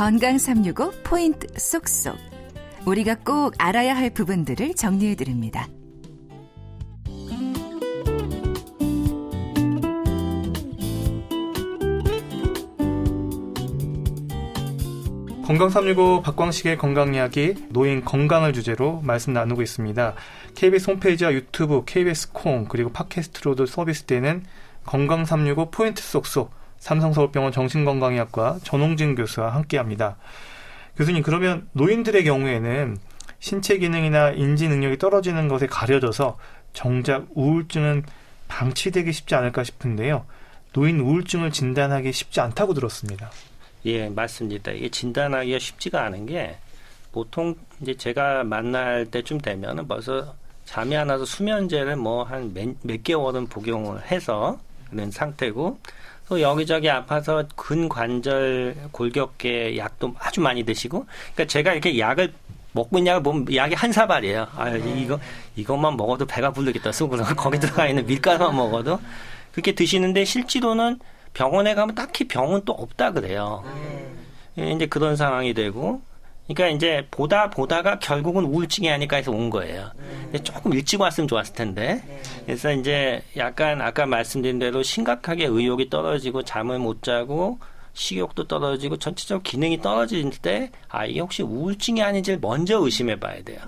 건강 365 포인트 쏙쏙. 우리가 꼭 알아야 할 부분들을 정리해 드립니다. 건강 365 박광식의 건강 이야기, 노인 건강을 주제로 말씀 나누고 있습니다. KBS 홈페이지와 유튜브, KBS 콩, 그리고 팟캐스트로도 서비스되는 건강 365 포인트 쏙쏙, 삼성서울병원 정신건강의학과 전홍진 교수와 함께합니다. 교수님, 그러면 노인들의 경우에는 신체 기능이나 인지 능력이 떨어지는 것에 가려져서 정작 우울증은 방치되기 쉽지 않을까 싶은데요. 노인 우울증을 진단하기 쉽지 않다고 들었습니다. 예, 맞습니다. 이게 진단하기가 쉽지가 않은 게 보통 이제 제가 만날 때쯤 되면은 벌써 잠이 안 와서 수면제를 뭐 한 몇 개월은 복용을 해서 그런 상태고, 또 여기저기 아파서 근관절 골격계 약도 아주 많이 드시고, 그러니까 제가 이렇게 약을 먹고 있는 약을 보면 약이 한 사발이에요. 아, 이것만 먹어도 배가 부르겠다 속으로. 거기 들어가 있는 밀가루만 먹어도 그렇게 드시는데, 실제로는 병원에 가면 딱히 병은 또 없다 그래요. 이제 그런 상황이 되고, 그러니까 이제 보다가 결국은 우울증이 아닐까 해서 온 거예요. 근데 조금 일찍 왔으면 좋았을 텐데. 그래서 이제 약간 아까 말씀드린 대로 심각하게 의욕이 떨어지고 잠을 못 자고 식욕도 떨어지고 전체적으로 기능이 떨어질 때, 아, 이게 혹시 우울증이 아닌지를 먼저 의심해 봐야 돼요.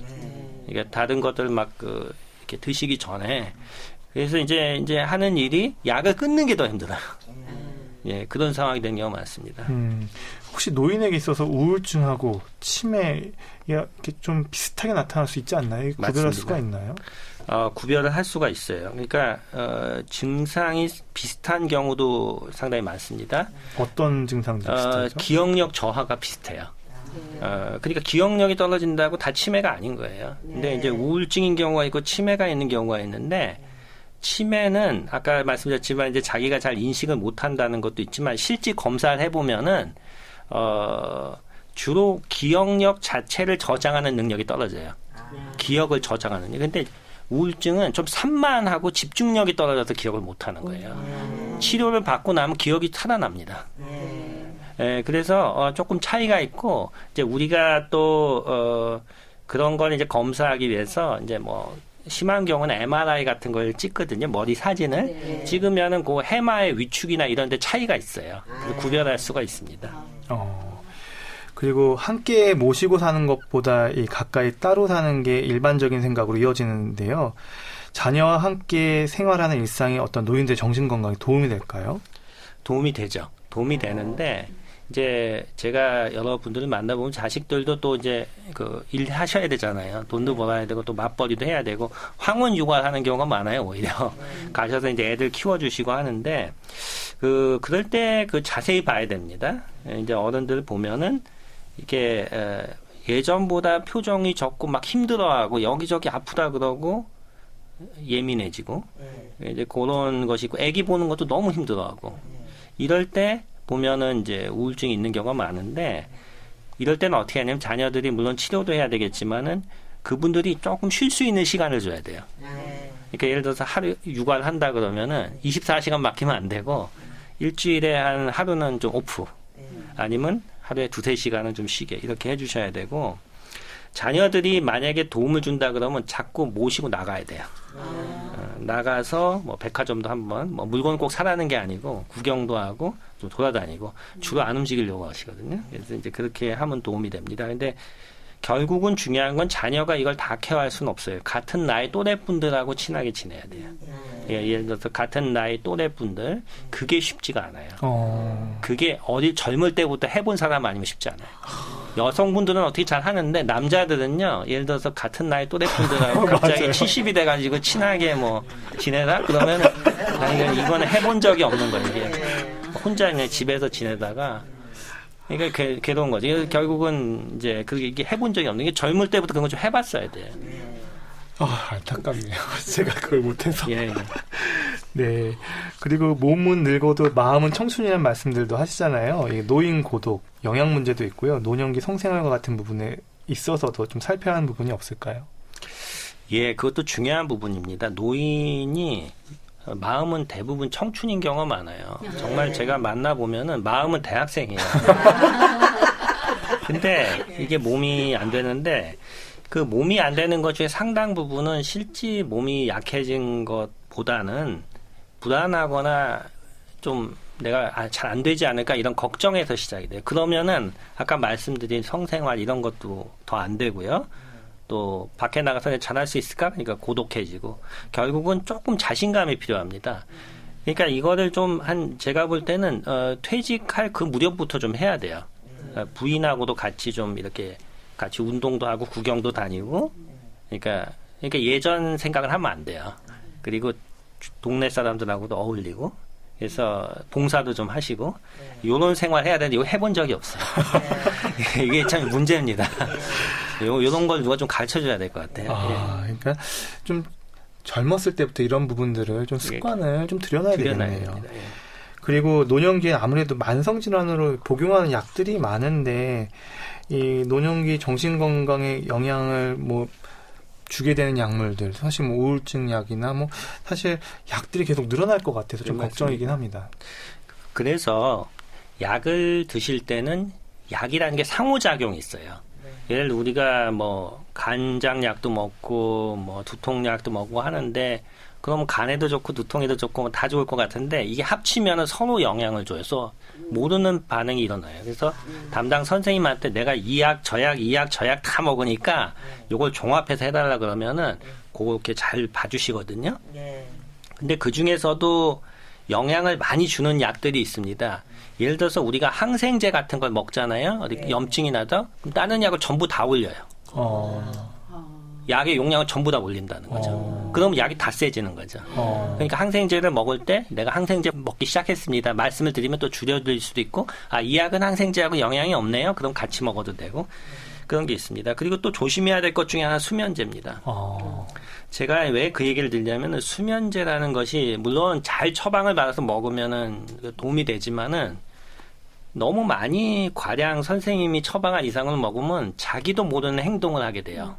그러니까 다른 것들 막 이렇게 드시기 전에. 그래서 이제 하는 일이 약을 끊는 게 더 힘들어요. 예, 그런 상황이 되는 경우가 많습니다. 혹시 노인에게 있어서 우울증하고 치매가 이렇게 좀 비슷하게 나타날 수 있지 않나요? 구별할 수가 있나요? 구별을 할 수가 있어요. 그러니까 증상이 비슷한 경우도 상당히 많습니다. 어떤 증상들이 비슷하죠? 기억력 저하가 비슷해요. 그러니까 기억력이 떨어진다고 다 치매가 아닌 거예요. 근데 이제 우울증인 경우가 있고 치매가 있는 경우가 있는데, 치매는 아까 말씀드렸지만 이제 자기가 잘 인식을 못 한다는 것도 있지만, 실제 검사를 해보면은 주로 기억력 자체를 저장하는 능력이 떨어져요. 기억을 저장하는 능력. 근데 우울증은 좀 산만하고 집중력이 떨어져서 기억을 못 하는 거예요. 치료를 받고 나면 기억이 살아납니다. 예, 그래서 조금 차이가 있고, 이제 우리가 또 그런 걸 이제 검사하기 위해서 이제 뭐 심한 경우는 MRI 같은 걸 찍거든요. 머리 사진을 찍으면은 그 해마의 위축이나 이런 데 차이가 있어요. 그래서 구별할 수가 있습니다. 그리고 함께 모시고 사는 것보다 이 가까이 따로 사는 게 일반적인 생각으로 이어지는데요. 자녀와 함께 생활하는 일상이 어떤 노인들의 정신건강에 도움이 될까요? 도움이 되죠. 도움이 되는데, 이제 제가 여러분들을 만나보면 자식들도 또 이제 일 하셔야 되잖아요. 돈도 벌어야 되고 또 맞벌이도 해야 되고 황혼 육아하는 경우가 많아요. 오히려 가셔서 이제 애들 키워주시고 하는데, 그럴 때 자세히 봐야 됩니다. 이제 어른들 보면은 이게 예전보다 표정이 적고 막 힘들어하고 여기저기 아프다 그러고 예민해지고, 이제 그런 것이 있고, 애기 보는 것도 너무 힘들어하고, 이럴 때 보면은 이제 우울증이 있는 경우가 많은데, 이럴 때는 어떻게 하냐면 자녀들이 물론 치료도 해야 되겠지만은 그분들이 조금 쉴 수 있는 시간을 줘야 돼요. 그러니까 예를 들어서 하루 육아를 한다 그러면은 24시간 맡기면 안 되고, 일주일에 한 하루는 좀 오프, 아니면 하루에 2-3시간은 좀 쉬게, 이렇게 해주셔야 되고, 자녀들이 만약에 도움을 준다 그러면 자꾸 모시고 나가야 돼요. 나가서 뭐 백화점도 한번, 뭐 물건 꼭 사라는 게 아니고 구경도 하고 좀 돌아다니고, 주로 안 움직이려고 하시거든요. 그래서 이제 그렇게 하면 도움이 됩니다. 근데 결국은 중요한 건 자녀가 이걸 다 케어할 수는 없어요. 같은 나이 또래분들하고 친하게 지내야 돼요. 예를 들어서 같은 나이 또래분들, 그게 쉽지가 않아요. 그게 어릴 젊을 때부터 해본 사람 아니면 쉽지 않아요. 여성분들은 어떻게 잘 하는데, 남자들은요, 예를 들어서 같은 나이 또래분들하고 갑자기 70이 돼가지고 친하게 뭐 지내다 그러면 이거는 해본 적이 없는 거예요. 이게 혼자 그냥 집에서 지내다가, 그러니까 괴로운 거죠. 결국은 이제 이게 해본 적이 없는 게, 젊을 때부터 그런 거 좀 해봤어야 돼요. 안타깝네요. 제가 그걸 못해서. 예. 네. 그리고 몸은 늙어도 마음은 청춘이라는 말씀들도 하시잖아요. 노인 고독, 영양 문제도 있고요. 노년기 성생활과 같은 부분에 있어서도 좀 살펴야 하는 부분이 없을까요? 예, 그것도 중요한 부분입니다. 노인이 마음은 대부분 청춘인 경우가 많아요. 정말 제가 만나보면은 마음은 대학생이에요. 근데 이게 몸이 안 되는데 그 몸이 안 되는 것 중에 상당 부분은 실제 몸이 약해진 것보다는 불안하거나 좀 내가 잘 안 되지 않을까 이런 걱정에서 시작이 돼요. 그러면은 아까 말씀드린 성생활 이런 것도 더 안 되고요. 또 밖에 나가서 잘할 수 있을까? 그러니까 고독해지고 결국은 조금 자신감이 필요합니다. 그러니까 이거를 좀 제가 볼 때는 퇴직할 그 무렵부터 좀 해야 돼요. 부인하고도 같이 좀 이렇게 같이 운동도 하고 구경도 다니고 그러니까 예전 생각을 하면 안 돼요. 그리고 동네 사람들하고도 어울리고 그래서 봉사도 좀 하시고 이런 생활 해야 되는데 이거 해본 적이 없어요. 이게 참 문제입니다. 이런 걸 누가 좀 가르쳐줘야 될 것 같아요. 그러니까 좀 젊었을 때부터 이런 부분들을 좀 습관을 좀 들여놔야 되겠네요. 예. 그리고 노년기에 아무래도 만성질환으로 복용하는 약들이 많은데 이 노년기 정신건강에 영향을 주게 되는 약물들 사실 우울증 약이나 사실 약들이 계속 늘어날 것 같아서 좀 걱정이긴 합니다. 그래서 약을 드실 때는 약이라는 게 상호작용이 있어요. 예를 들어 우리가 간장약도 먹고 두통약도 먹고 하는데 그러면 간에도 좋고 두통에도 좋고 다 좋을 것 같은데 이게 합치면은 서로 영향을 줘요. 그래서 모르는 반응이 일어나요. 그래서 담당 선생님한테 내가 이 약, 저 약, 이 약, 저 약 다 먹으니까 요걸 종합해서 해달라 그러면은 그렇게 잘 봐주시거든요. 근데 그 중에서도 영향을 많이 주는 약들이 있습니다. 예를 들어서 우리가 항생제 같은 걸 먹잖아요. 어디 염증이 나다? 그럼 다른 약을 전부 다 올려요. 약의 용량을 전부 다 올린다는 거죠. 그럼 약이 다 세지는 거죠. 그러니까 항생제를 먹을 때 내가 항생제 먹기 시작했습니다. 말씀을 드리면 또 줄여드릴 수도 있고 이 약은 항생제하고 영향이 없네요. 그럼 같이 먹어도 되고 그런 게 있습니다. 그리고 또 조심해야 될 것 중에 하나 수면제입니다. 제가 왜 그 얘기를 드리냐면 수면제라는 것이 물론 잘 처방을 받아서 먹으면은 도움이 되지만은 너무 많이 과량 선생님이 처방한 이상을 먹으면 자기도 모르는 행동을 하게 돼요.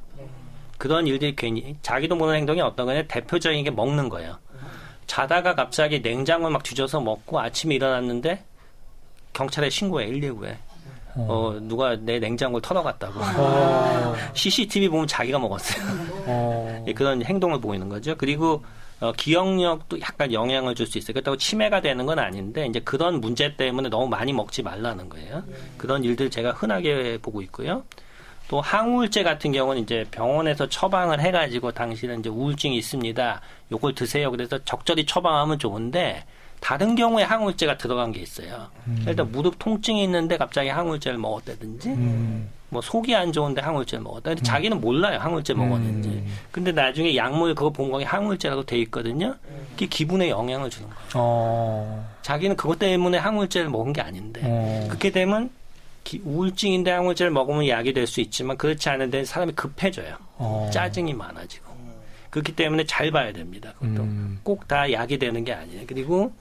그런 일들이 괜히 자기도 모르는 행동이 어떤 거냐 대표적인 게 먹는 거예요. 자다가 갑자기 냉장고를 막 뒤져서 먹고 아침에 일어났는데 경찰에 신고해 119에 누가 내 냉장고를 털어갔다고. CCTV 보면 자기가 먹었어요. 그런 행동을 보이는 거죠. 그리고 기억력도 약간 영향을 줄 수 있어요. 그렇다고 치매가 되는 건 아닌데 이제 그런 문제 때문에 너무 많이 먹지 말라는 거예요. 그런 일들 제가 흔하게 보고 있고요. 또 항우울제 같은 경우는 이제 병원에서 처방을 해가지고 당신은 이제 우울증이 있습니다. 요걸 드세요. 그래서 적절히 처방하면 좋은데 다른 경우에 항우울제가 들어간 게 있어요. 일단 무릎 통증이 있는데 갑자기 항우울제를 먹었다든지 속이 안 좋은데 항우울제를 먹었다. 근데 자기는 몰라요. 항우울제 먹었는지. 근데 나중에 약물 그거 본 거에 항우울제라고 돼 있거든요. 그게 기분에 영향을 주는 거예요. 자기는 그것 때문에 항우울제를 먹은 게 아닌데 그렇게 되면 우울증인데 항우울제를 먹으면 약이 될 수 있지만 그렇지 않은 데는 사람이 급해져요. 짜증이 많아지고. 그렇기 때문에 잘 봐야 됩니다. 그것도 꼭 다 약이 되는 게 아니에요. 그리고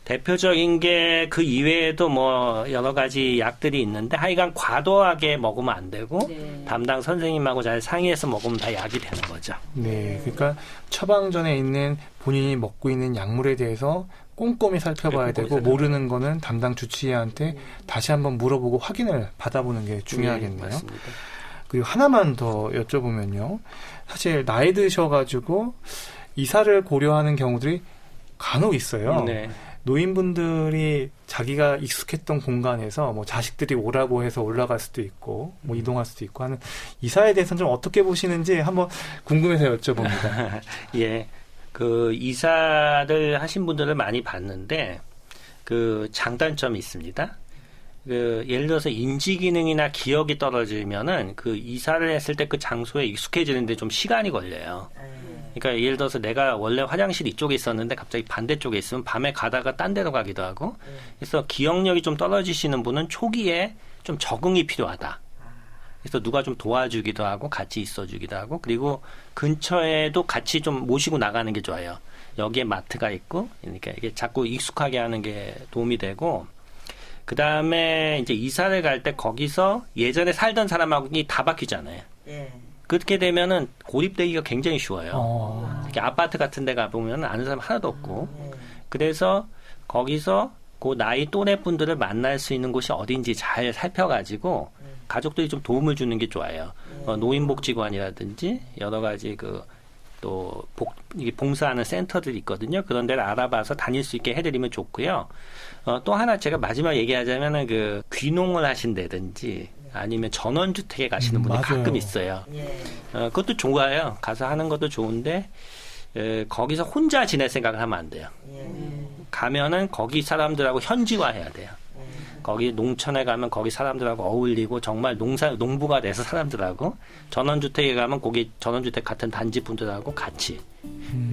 대표적인 게 그 이외에도 여러 가지 약들이 있는데 하여간 과도하게 먹으면 안 되고 담당 선생님하고 잘 상의해서 먹으면 다 약이 되는 거죠. 네, 그러니까 처방전에 있는 본인이 먹고 있는 약물에 대해서 꼼꼼히 살펴봐야 되고 모르는 거는 담당 주치의한테 다시 한번 물어보고 확인을 받아보는 게 중요하겠네요. 맞습니다. 그리고 하나만 더 여쭤보면요. 사실 나이 드셔가지고 이사를 고려하는 경우들이 간혹 있어요. 노인분들이 자기가 익숙했던 공간에서 자식들이 오라고 해서 올라갈 수도 있고 이동할 수도 있고 하는 이사에 대해서는 좀 어떻게 보시는지 한번 궁금해서 여쭤봅니다. 예. 그 이사를 하신 분들을 많이 봤는데 그 장단점이 있습니다. 예를 들어서 인지 기능이나 기억이 떨어지면은 그 이사를 했을 때 그 장소에 익숙해지는데 좀 시간이 걸려요. 그러니까 예를 들어서 내가 원래 화장실 이쪽에 있었는데 갑자기 반대쪽에 있으면 밤에 가다가 딴 데로 가기도 하고 그래서 기억력이 좀 떨어지시는 분은 초기에 좀 적응이 필요하다. 그래서 누가 좀 도와주기도 하고 같이 있어주기도 하고 그리고 근처에도 같이 좀 모시고 나가는 게 좋아요. 여기에 마트가 있고 그러니까 이게 자꾸 익숙하게 하는 게 도움이 되고 그 다음에 이제 이사를 갈 때 거기서 예전에 살던 사람하고 다 바뀌잖아요. 그렇게 되면은 고립되기가 굉장히 쉬워요. 특히 아파트 같은 데 가보면 아는 사람 하나도 없고 그래서 거기서 그 나이 또래 분들을 만날 수 있는 곳이 어딘지 잘 살펴가지고 가족들이 좀 도움을 주는 게 좋아요. 노인복지관이라든지 여러 가지 이게 봉사하는 센터들이 있거든요. 그런 데를 알아봐서 다닐 수 있게 해드리면 좋고요. 또 하나 제가 마지막 얘기하자면은 귀농을 하신다든지 아니면 전원주택에 가시는 분이 맞아요. 가끔 있어요. 그것도 좋아요. 가서 하는 것도 좋은데 거기서 혼자 지낼 생각을 하면 안 돼요. 가면은 거기 사람들하고 현지화해야 돼요. 거기 농촌에 가면 거기 사람들하고 어울리고 정말 농부가 돼서 사람들하고, 전원주택에 가면 거기 전원주택 같은 단지 분들하고 같이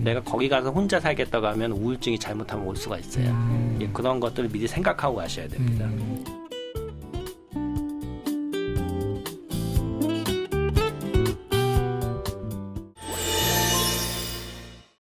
내가 거기 가서 혼자 살겠다고 하면 우울증이 잘못하면 올 수가 있어요. 그런 것들을 미리 생각하고 가셔야 됩니다.